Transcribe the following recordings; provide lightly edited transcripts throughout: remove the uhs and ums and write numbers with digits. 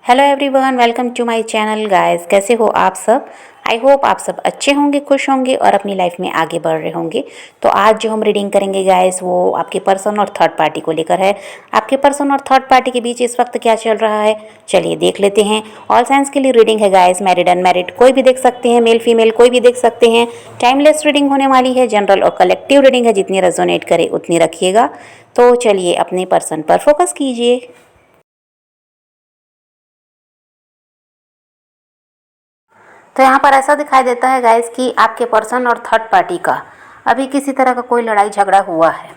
Hello everyone, welcome to my channel guys. कैसे हो आप सब? आई होप आप सब अच्छे होंगे, खुश होंगे और अपनी लाइफ में आगे बढ़ रहे होंगे। तो आज जो हम रीडिंग करेंगे गाइस, वो आपके पर्सन और थर्ड पार्टी को लेकर है। आपके पर्सन और थर्ड पार्टी के बीच इस वक्त क्या चल रहा है, चलिए देख लेते हैं। ऑल साइंस के लिए रीडिंग है गाइस, मैरिड अनमैरिड कोई भी देख सकते हैं, मेल फीमेल कोई भी देख सकते हैं। टाइमलेस रीडिंग होने वाली है, जनरल और कलेक्टिव रीडिंग है, जितनी रेजोनेट करे उतनी रखिएगा। तो चलिए अपने पर्सन पर फोकस कीजिए। तो यहाँ पर ऐसा दिखाई देता है गाइस कि आपके पर्सन और थर्ड पार्टी का अभी किसी तरह का कोई लड़ाई झगड़ा हुआ है।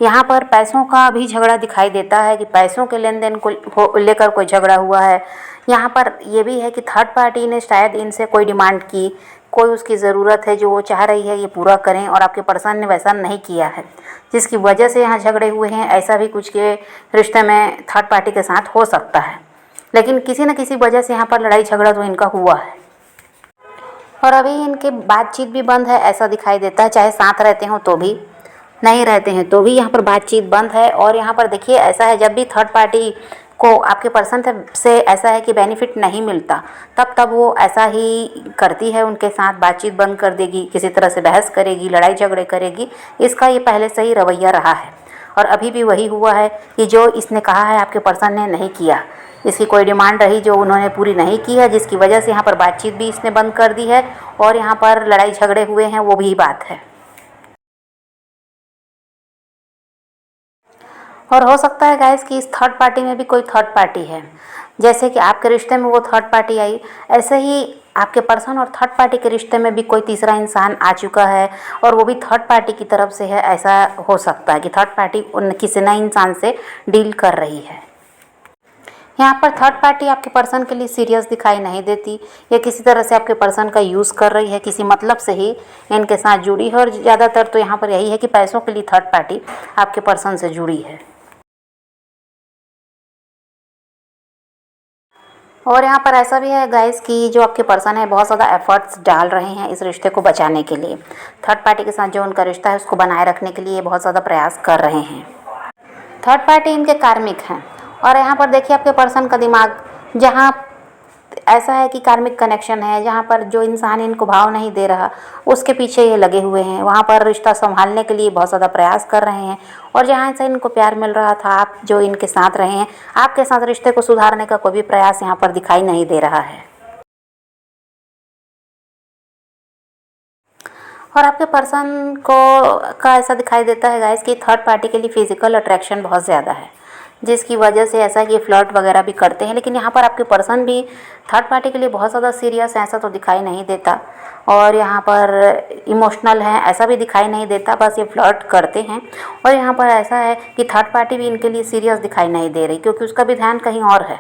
यहाँ पर पैसों का भी झगड़ा दिखाई देता है कि पैसों के लेन देन को लेकर कोई झगड़ा हुआ है। यहाँ पर यह भी है कि थर्ड पार्टी ने शायद इनसे कोई डिमांड की, कोई उसकी ज़रूरत है जो वो चाह रही है ये पूरा करें, और आपके पर्सन ने वैसा नहीं किया है, जिसकी वजह से यहाँ झगड़े हुए हैं। ऐसा भी कुछ के रिश्ते में थर्ड पार्टी के साथ हो सकता है, लेकिन किसी न किसी वजह से यहाँ पर लड़ाई झगड़ा तो इनका हुआ है। और अभी इनके बातचीत भी बंद है, ऐसा दिखाई देता है। चाहे साथ रहते हो तो भी, नहीं रहते हैं तो भी यहाँ पर बातचीत बंद है। और यहाँ पर देखिए ऐसा है, जब भी थर्ड पार्टी को आपके पर्सन से ऐसा है कि बेनिफिट नहीं मिलता, तब वो ऐसा ही करती है, उनके साथ बातचीत बंद कर देगी, किसी तरह से बहस करेगी, लड़ाई झगड़े करेगी। इसका ये पहले से ही रवैया रहा है और अभी भी वही हुआ है कि जो इसने कहा है आपके पर्सन ने नहीं किया। इसकी कोई डिमांड रही जो उन्होंने पूरी नहीं की है, जिसकी वजह से यहाँ पर बातचीत भी इसने बंद कर दी है और यहाँ पर लड़ाई झगड़े हुए हैं, वो भी बात है। और हो सकता है गाइस कि इस थर्ड पार्टी में भी कोई थर्ड पार्टी है। जैसे कि आपके रिश्ते में वो थर्ड पार्टी आई, ऐसे ही आपके पर्सन और थर्ड पार्टी के रिश्ते में भी कोई तीसरा इंसान आ चुका है और वो भी थर्ड पार्टी की तरफ से है। ऐसा हो सकता है कि थर्ड पार्टी उन किसी नए इंसान से डील कर रही है। यहाँ पर थर्ड पार्टी आपके पर्सन के लिए सीरियस दिखाई नहीं देती, ये किसी तरह से आपके पर्सन का यूज़ कर रही है, किसी मतलब से ही इनके साथ जुड़ी है। और ज़्यादातर तो यहाँ पर यही है कि पैसों के लिए थर्ड पार्टी आपके पर्सन से जुड़ी है। और यहाँ पर ऐसा भी है गाइस कि जो आपके पर्सन है बहुत ज़्यादा एफर्ट्स डाल रहे हैं इस रिश्ते को बचाने के लिए। थर्ड पार्टी के साथ जो उनका रिश्ता है उसको बनाए रखने के लिए बहुत ज़्यादा प्रयास कर रहे हैं। थर्ड पार्टी इनके कार्मिक हैं और यहाँ पर देखिए आपके पर्सन का दिमाग, जहाँ ऐसा है कि कार्मिक कनेक्शन है, जहाँ पर जो इंसान इनको भाव नहीं दे रहा उसके पीछे ये लगे हुए हैं, वहाँ पर रिश्ता संभालने के लिए बहुत ज़्यादा प्रयास कर रहे हैं। और जहाँ से इनको प्यार मिल रहा था, आप जो इनके साथ रहे हैं, आपके साथ रिश्ते को सुधारने का कोई भी प्रयास यहाँ पर दिखाई नहीं दे रहा है। और आपके पर्सन को का ऐसा दिखाई देता है गाइस कि थर्ड पार्टी के लिए फिजिकल अट्रैक्शन बहुत ज़्यादा है, जिसकी वजह से ऐसा कि फ्लर्ट वगैरह भी करते हैं। लेकिन यहाँ पर आपके पर्सन भी थर्ड पार्टी के लिए बहुत ज़्यादा सीरियस है ऐसा तो दिखाई नहीं देता, और यहाँ पर इमोशनल है ऐसा भी दिखाई नहीं देता, बस ये फ्लर्ट करते हैं। और यहाँ पर ऐसा है कि थर्ड पार्टी भी इनके लिए सीरियस दिखाई नहीं दे रही, क्योंकि उसका भी ध्यान कहीं और है।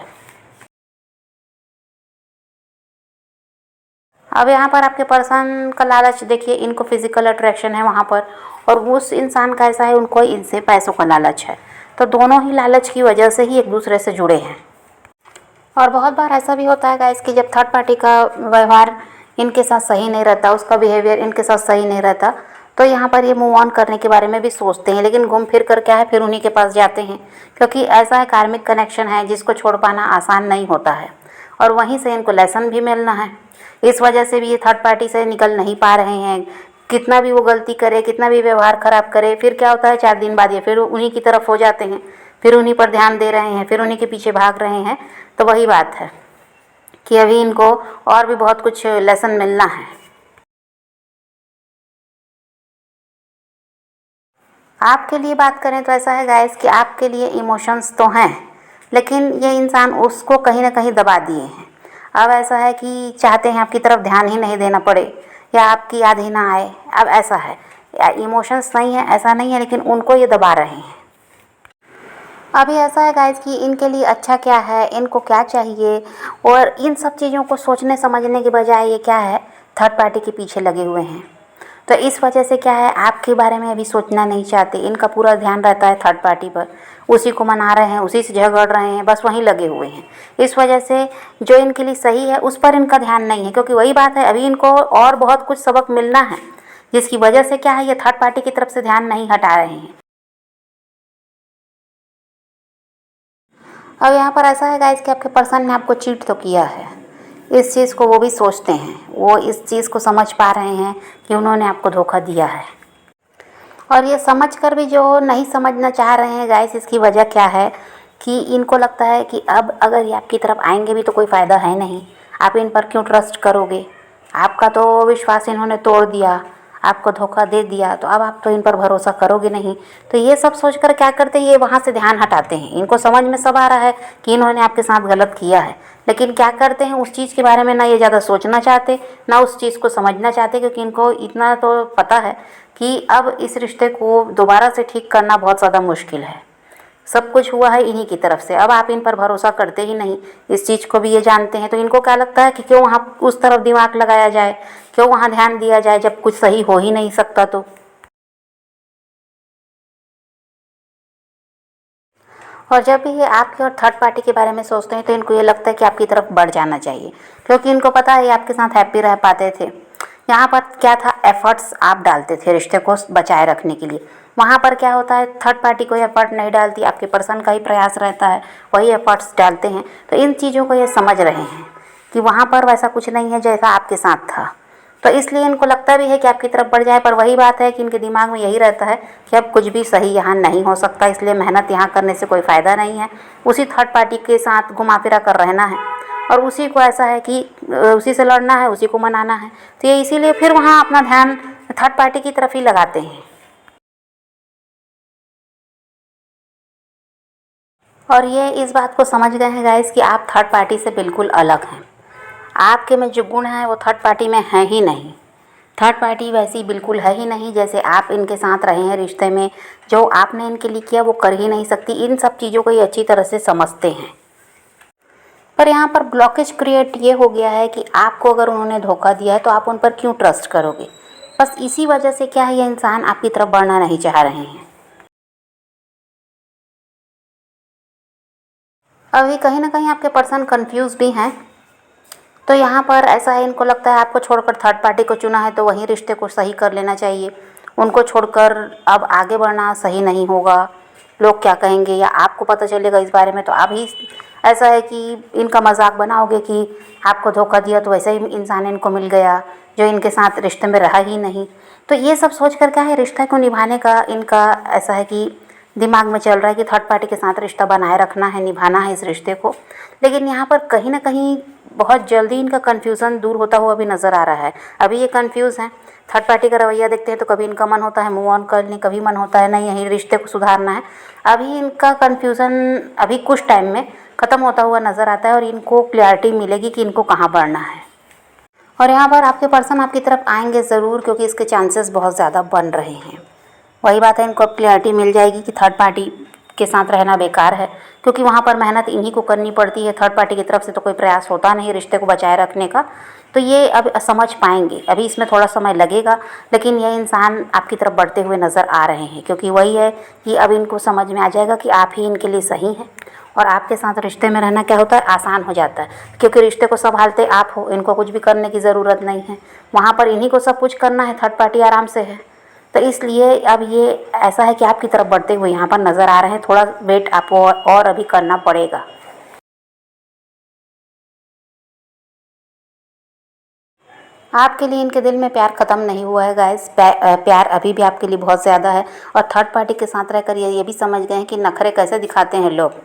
अब यहाँ पर आपके पर्सन का लालच देखिए, इनको फिजिकल अट्रैक्शन है वहाँ पर, और उस इंसान का ऐसा है उनको इनसे पैसों का लालच है। तो दोनों ही लालच की वजह से ही एक दूसरे से जुड़े हैं। और बहुत बार ऐसा भी होता है गाइस कि जब थर्ड पार्टी का व्यवहार इनके साथ सही नहीं रहता, उसका बिहेवियर इनके साथ सही नहीं रहता, तो यहाँ पर ये मूव ऑन करने के बारे में भी सोचते हैं, लेकिन घूम फिर कर क्या है फिर उन्हीं के पास जाते हैं, क्योंकि ऐसा है कार्मिक कनेक्शन है जिसको छोड़ पाना आसान नहीं होता है, और वहीं से इनको लेसन भी मिलना है। इस वजह से भी ये थर्ड पार्टी से निकल नहीं पा रहे हैं। कितना भी वो गलती करे, कितना भी व्यवहार खराब करे, फिर क्या होता है 4 दिन बाद ये फिर उन्हीं की तरफ हो जाते हैं, फिर उन्हीं पर ध्यान दे रहे हैं, फिर उन्हीं के पीछे भाग रहे हैं। तो वही बात है कि अभी इनको और भी बहुत कुछ लेसन मिलना है। आपके लिए बात करें तो ऐसा है गाइस कि आपके लिए इमोशंस तो हैं, लेकिन ये इंसान उसको कहीं ना कहीं दबा दिए हैं। अब ऐसा है कि चाहते हैं आपकी तरफ ध्यान ही नहीं देना पड़े, या आपकी याद ही ना आए। अब ऐसा है, इमोशंस नहीं है ऐसा नहीं है, लेकिन उनको ये दबा रहे हैं। अभी ऐसा है गाइस कि इनके लिए अच्छा क्या है, इनको क्या चाहिए, और इन सब चीज़ों को सोचने समझने के बजाय ये क्या है, थर्ड पार्टी के पीछे लगे हुए हैं। तो इस वजह से क्या है, आपके बारे में अभी सोचना नहीं चाहते। इनका पूरा ध्यान रहता है थर्ड पार्टी पर, उसी को मना रहे हैं, उसी से झगड़ रहे हैं, बस वहीं लगे हुए हैं। इस वजह से जो इनके लिए सही है उस पर इनका ध्यान नहीं है, क्योंकि वही बात है अभी इनको और बहुत कुछ सबक मिलना है, जिसकी वजह से क्या है ये थर्ड पार्टी की तरफ से ध्यान नहीं हटा रहे हैं। अब यहाँ पर ऐसा है गाइस कि आपके पर्सन ने आपको चीट तो किया है, इस चीज़ को वो भी सोचते हैं, वो इस चीज़ को समझ पा रहे हैं कि उन्होंने आपको धोखा दिया है। और ये समझ कर भी जो नहीं समझना चाह रहे हैं गाइस, इसकी वजह क्या है कि इनको लगता है कि अब अगर ये आपकी तरफ आएंगे भी तो कोई फ़ायदा है नहीं, आप इन पर क्यों ट्रस्ट करोगे, आपका तो विश्वास इन्होंने तोड़ दिया, आपको धोखा दे दिया, तो अब आप तो इन पर भरोसा करोगे नहीं। तो ये सब सोचकर क्या करते हैं, ये वहाँ से ध्यान हटाते हैं। इनको समझ में सब आ रहा है कि इन्होंने आपके साथ गलत किया है, लेकिन क्या करते हैं, उस चीज़ के बारे में ना ये ज़्यादा सोचना चाहते, ना उस चीज़ को समझना चाहते, क्योंकि इनको इतना तो पता है कि अब इस रिश्ते को दोबारा से ठीक करना बहुत ज़्यादा मुश्किल है। सब कुछ हुआ है इन्हीं की तरफ से, अब आप इन पर भरोसा करते ही नहीं, इस चीज़ को भी ये जानते हैं। तो इनको क्या लगता है कि क्यों वहाँ उस तरफ दिमाग लगाया जाए, क्यों वहाँ ध्यान दिया जाए जब कुछ सही हो ही नहीं सकता। तो और जब भी ये आपके और थर्ड पार्टी के बारे में सोचते हैं तो इनको ये लगता है कि आपकी तरफ बढ़ जाना चाहिए, क्योंकि इनको पता है ये आपके साथ हैप्पी रह पाते थे। यहाँ पर क्या था, एफर्ट्स आप डालते थे रिश्ते को बचाए रखने के लिए। वहाँ पर क्या होता है, थर्ड पार्टी कोई एफर्ट नहीं डालती, आपके पर्सन का ही प्रयास रहता है, वही एफर्ट्स डालते हैं। तो इन चीज़ों को ये समझ रहे हैं कि वहाँ पर वैसा कुछ नहीं है जैसा आपके साथ था। तो इसलिए इनको लगता भी है कि आपकी तरफ बढ़ जाए, पर वही बात है कि इनके दिमाग में यही रहता है कि अब कुछ भी सही यहाँ नहीं हो सकता, इसलिए मेहनत यहाँ करने से कोई फ़ायदा नहीं है। उसी थर्ड पार्टी के साथ घुमा फिरा कर रहना है और उसी को ऐसा है कि उसी से लड़ना है, उसी को मनाना है। तो ये इसीलिए फिर वहाँ अपना ध्यान थर्ड पार्टी की तरफ ही लगाते हैं। और ये इस बात को समझ गए हैं गाइस कि आप थर्ड पार्टी से बिल्कुल अलग हैं। आपके में जो गुण हैं वो थर्ड पार्टी में हैं ही नहीं। थर्ड पार्टी वैसी बिल्कुल है ही नहीं जैसे आप इनके साथ रहे हैं रिश्ते में। जो आपने इनके लिए किया वो कर ही नहीं सकती। इन सब चीज़ों को ये अच्छी तरह से समझते हैं। पर यहाँ पर ब्लॉकेज क्रिएट ये हो गया है कि आपको अगर उन्होंने धोखा दिया है तो आप उन पर क्यों ट्रस्ट करोगे। बस इसी वजह से क्या है, ये इंसान आपकी तरफ बढ़ना नहीं चाह रहे हैं। अभी कहीं ना कहीं आपके पर्सन कंफ्यूज भी हैं। तो यहाँ पर ऐसा है, इनको लगता है आपको छोड़कर थर्ड पार्टी को चुना है तो वहीं रिश्ते को सही कर लेना चाहिए। उनको छोड़कर अब आगे बढ़ना सही नहीं होगा, लोग क्या कहेंगे या आपको पता चलेगा इस बारे में तो आप ही ऐसा है कि इनका मजाक बनाओगे कि आपको धोखा दिया तो वैसे ही इंसान इनको मिल गया जो इनके साथ रिश्ते में रहा ही नहीं। तो ये सब सोच कर क्या है, रिश्ते को निभाने का इनका ऐसा है कि दिमाग में चल रहा है कि थर्ड पार्टी के साथ रिश्ता बनाए रखना है, निभाना है इस रिश्ते को। लेकिन यहाँ पर कहीं ना कहीं बहुत जल्दी इनका कन्फ्यूज़न दूर होता हुआ भी नज़र आ रहा है। अभी ये कन्फ्यूज़ हैं, थर्ड पार्टी का रवैया देखते हैं तो कभी इनका मन होता है मूव ऑन कर लें, कभी मन होता है नहीं यही रिश्ते को सुधारना है। अभी इनका कन्फ्यूज़न अभी कुछ टाइम में ख़त्म होता हुआ नज़र आता है और इनको क्लैरिटी मिलेगी कि इनको कहाँ बढ़ना है। और यहाँ पर आपके पर्सन आपकी तरफ आएंगे ज़रूर, क्योंकि इसके चांसेस बहुत ज़्यादा बन रहे हैं। वही बात है, इनको अब क्लैरिटी मिल जाएगी कि थर्ड पार्टी के साथ रहना बेकार है, क्योंकि वहाँ पर मेहनत इन्हीं को करनी पड़ती है। थर्ड पार्टी की तरफ से तो कोई प्रयास होता नहीं रिश्ते को बचाए रखने का। तो ये अब समझ पाएंगे, अभी इसमें थोड़ा समय लगेगा, लेकिन ये इंसान आपकी तरफ बढ़ते हुए नज़र आ रहे हैं। क्योंकि वही है कि अब इनको समझ में आ जाएगा कि आप ही इनके लिए सही हैं और आपके साथ रिश्ते में रहना क्या होता है, आसान हो जाता है। क्योंकि रिश्ते को संभालते आप हो, इनको कुछ भी करने की ज़रूरत नहीं है। वहाँ पर इन्हीं को सब कुछ करना है, थर्ड पार्टी आराम से है। तो इसलिए अब ये ऐसा है कि आपकी तरफ बढ़ते हुए यहाँ पर नज़र आ रहे हैं। थोड़ा वेट आपको और अभी करना पड़ेगा। आपके लिए इनके दिल में प्यार ख़त्म नहीं हुआ है गाइस, प्यार अभी भी आपके लिए बहुत ज़्यादा है। और थर्ड पार्टी के साथ रहकर ये भी समझ गए हैं कि नखरे कैसे दिखाते हैं लोग।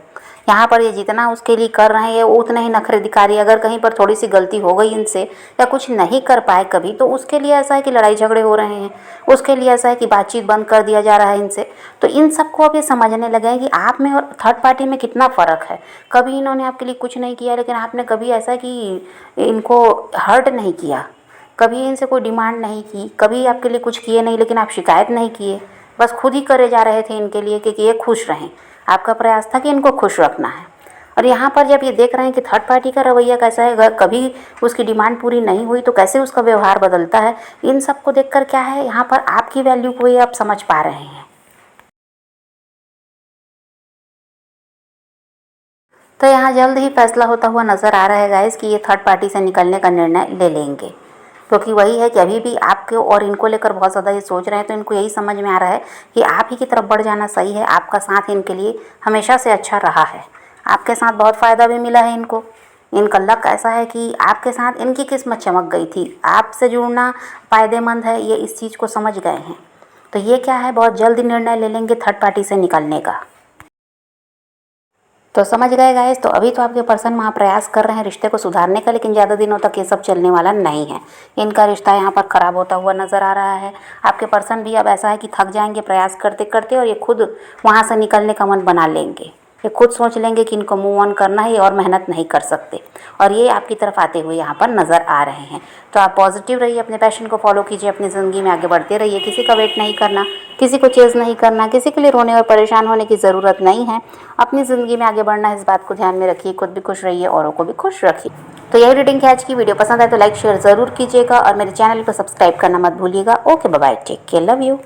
यहाँ पर ये जितना उसके लिए कर रहे हैं ये उतने ही नखरे दिखा रही है। अगर कहीं पर थोड़ी सी गलती हो गई इनसे या कुछ नहीं कर पाए कभी, तो उसके लिए ऐसा है कि लड़ाई झगड़े हो रहे हैं, उसके लिए ऐसा है कि बातचीत बंद कर दिया जा रहा है इनसे। तो इन सबको अब ये समझने लगे हैं कि आप में और थर्ड पार्टी में कितना फ़र्क है। कभी इन्होंने आपके लिए कुछ नहीं किया, लेकिन आपने कभी ऐसा कि इनको हर्ट नहीं किया, कभी इनसे कोई डिमांड नहीं की, कभी आपके लिए कुछ किए नहीं, लेकिन आप शिकायत नहीं किए, बस खुद ही करे जा रहे थे इनके लिए कि ये खुश रहें। आपका प्रयास था कि इनको खुश रखना है। और यहाँ पर जब ये देख रहे हैं कि थर्ड पार्टी का रवैया कैसा है, अगर कभी उसकी डिमांड पूरी नहीं हुई तो कैसे उसका व्यवहार बदलता है, इन सब को देखकर क्या है, यहाँ पर आपकी वैल्यू को ये अब समझ पा रहे हैं। तो यहाँ जल्द ही फैसला होता हुआ नज़र आ रहा है गाइस कि ये थर्ड पार्टी से निकलने का निर्णय ले लेंगे। क्योंकि वही है कि अभी भी आपको और इनको लेकर बहुत ज़्यादा ये सोच रहे हैं। तो इनको यही समझ में आ रहा है कि आप ही की तरफ बढ़ जाना सही है। आपका साथ इनके लिए हमेशा से अच्छा रहा है। आपके साथ बहुत फ़ायदा भी मिला है इनको। इनका लक ऐसा है कि आपके साथ इनकी किस्मत चमक गई थी। आपसे जुड़ना फ़ायदेमंद है, ये इस चीज़ को समझ गए हैं। तो ये क्या है, बहुत जल्दी निर्णय ले लेंगे थर्ड पार्टी से निकलने का। तो समझ गए गाइस। तो अभी तो आपके पर्सन वहाँ प्रयास कर रहे हैं रिश्ते को सुधारने का, लेकिन ज़्यादा दिनों तक ये सब चलने वाला नहीं है। इनका रिश्ता यहाँ पर ख़राब होता हुआ नज़र आ रहा है। आपके पर्सन भी अब ऐसा है कि थक जाएंगे प्रयास करते करते, और ये खुद वहाँ से निकलने का मन बना लेंगे। ये खुद सोच लेंगे कि इनको मूव ऑन करना है और मेहनत नहीं कर सकते, और ये आपकी तरफ आते हुए यहाँ पर नज़र आ रहे हैं। तो आप पॉजिटिव रहिए, अपने पैशन को फॉलो कीजिए, अपनी ज़िंदगी में आगे बढ़ते रहिए। किसी का वेट नहीं करना, किसी को चेज़ नहीं करना, किसी के लिए रोने और परेशान होने की ज़रूरत नहीं है। अपनी ज़िंदगी में आगे बढ़ना है, इस बात को ध्यान में रखिए। खुद भी खुश रहिए, औरों को भी खुश रखिए। तो यही रीडिंग है आज की। वीडियो पसंद आए तो लाइक शेयर ज़रूर कीजिएगा, और मेरे चैनल को सब्सक्राइब करना मत भूलिएगा। Okay, bye bye, take care, love you.